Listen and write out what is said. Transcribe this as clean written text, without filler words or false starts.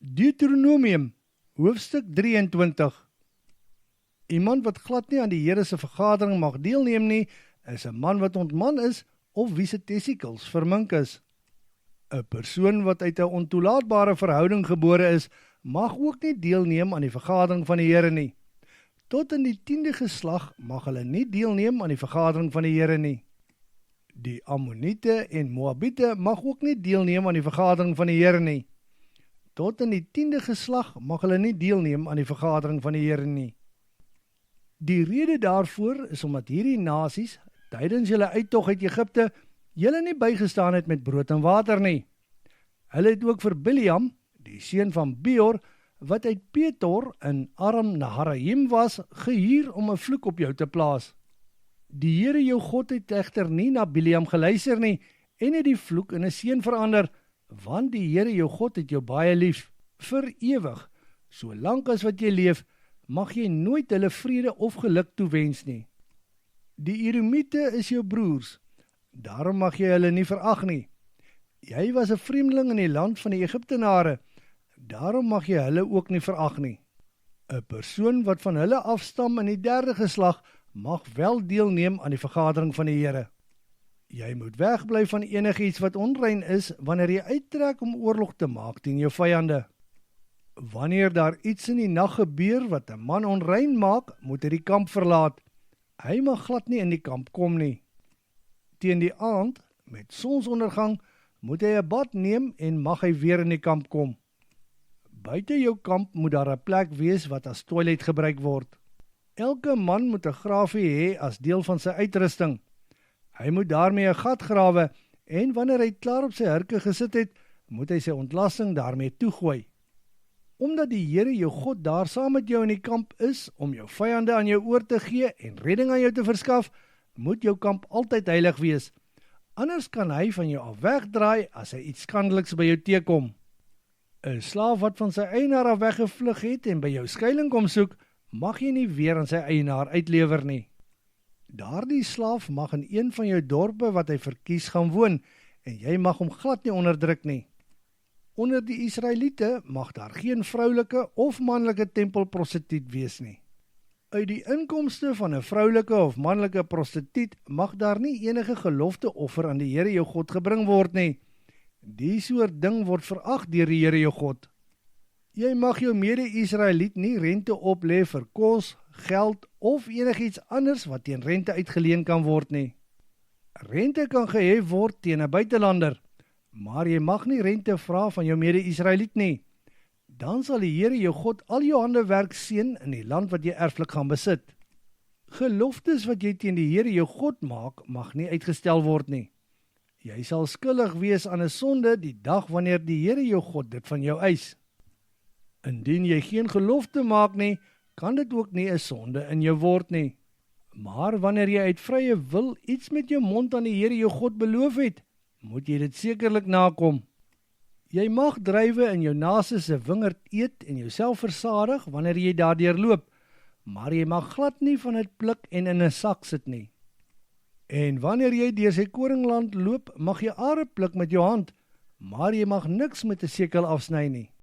Deuteronomium, hoofstuk 23. Iemand wat glad nie aan die Here se vergadering mag deelneem nie, is 'n man wat ontman is of wie se testikels vermink is. 'n Persoon wat uit 'n ontoelaatbare verhouding gebore is, mag ook nie deelneem aan die vergadering van die Here nie. Tot in die 10de geslag mag hulle nie deelneem aan die vergadering van die Here nie. Die Ammoniete en Moabiete mag ook nie deelneem aan die vergadering van die Here nie. Tot in die 10de geslag mag hulle nie deelneem aan die vergadering van die Here nie. Die rede daarvoor is omdat hierdie nasies tydens hulle uittog uit Egipte hulle nie bygestaan het met brood en water nie. Hulle het ook vir Biliam, die seun van Beor, wat uit Petor in Aram Naharaim was, gehuur om 'n vloek op jou te plaas. Die Here jou God het egter nie na Biliam geluister nie en het die vloek in 'n seën verander, want die Here jou God het jou baie lief, vir ewig. Solank as wat jy leef, mag jy nooit hulle vrede of geluk toewens nie. Die Edomiete is jou broers, daarom mag jy hulle nie verag nie. Jy was 'n vreemdeling in die land van die Egiptenare, daarom mag jy hulle ook nie verag nie. 'n Persoon wat van hulle afstam in die 3de geslag, mag wel deelneem aan die vergadering van die Here. Jy moet wegbly van enigiets wat onrein is wanneer jy uittrek om oorlog te maak teen jou vyande. Wanneer daar iets in die nag gebeur wat 'n man onrein maak, moet hy die kamp verlaat. Hy mag glad nie in die kamp kom nie. Teen die aand, met sonsondergang, moet hy 'n bad neem en mag hy weer in die kamp kom. Buite jou kamp moet daar 'n plek wees wat as toilet gebruik word. Elke man moet 'n grafie hê as deel van sy uitrusting. Hy moet daarmee 'n gat grawe en wanneer hy klaar op sy hurke gesit het, moet hy sy ontlasting daarmee toegooi. Omdat die Here jou God daar saam met jou in die kamp is om jou vyande aan jou oor te gee en redding aan jou te verskaf, moet jou kamp altyd heilig wees. Anders kan hy van jou af wegdraai as hy iets skandeliks by jou teekom. 'n Slaaf wat van sy eienaar af weggevlug het en by jou skuilings kom soek, mag jy nie weer aan sy eienaar uitlewer nie. Daardie slaaf mag in een van jou dorpe wat hy verkies gaan woon en jy mag hom glad nie onderdruk nie. Onder die Israeliete mag daar geen vroulike of manlike tempelprostituut wees nie. Uit die inkomste van 'n vroulike of manlike prostituut mag daar nie enige gelofte offer aan die Here jou God gebring word nie. Die soort ding word verag deur die Here jou God. Jy mag jou mede-Israeliet nie rente oplê vir kos, geld of enigiets anders wat teen rente uitgeleen kan word nie. Rente kan gehef word teen 'n buitelander, maar jy mag nie rente vra van jou mede-Israeliet nie. Dan sal die Here jou God al jou handewerk seën in die land wat jy erflik gaan besit. Geloftes wat jy teen die Here jou God maak, mag nie uitgestel word nie. Jy sal skuldig wees aan 'n sonde die dag wanneer die Here jou God dit van jou eis. Indien jy geen gelofte maak nie, kan dit ook nie 'n sonde in jou word nie. Maar wanneer jy uit vrye wil iets met jou mond aan die Here jou God beloof het, moet jy dit sekerlik nakom. Jy mag druiwe in jou naaste se wingerd eet en jouself versadig wanneer jy daardeur loop, maar jy mag glad nie van dit pluk en in 'n sak sit nie. En wanneer jy deur sy koringland loop, mag jy are pluk met jou hand, maar jy mag niks met 'n sekel afsny nie.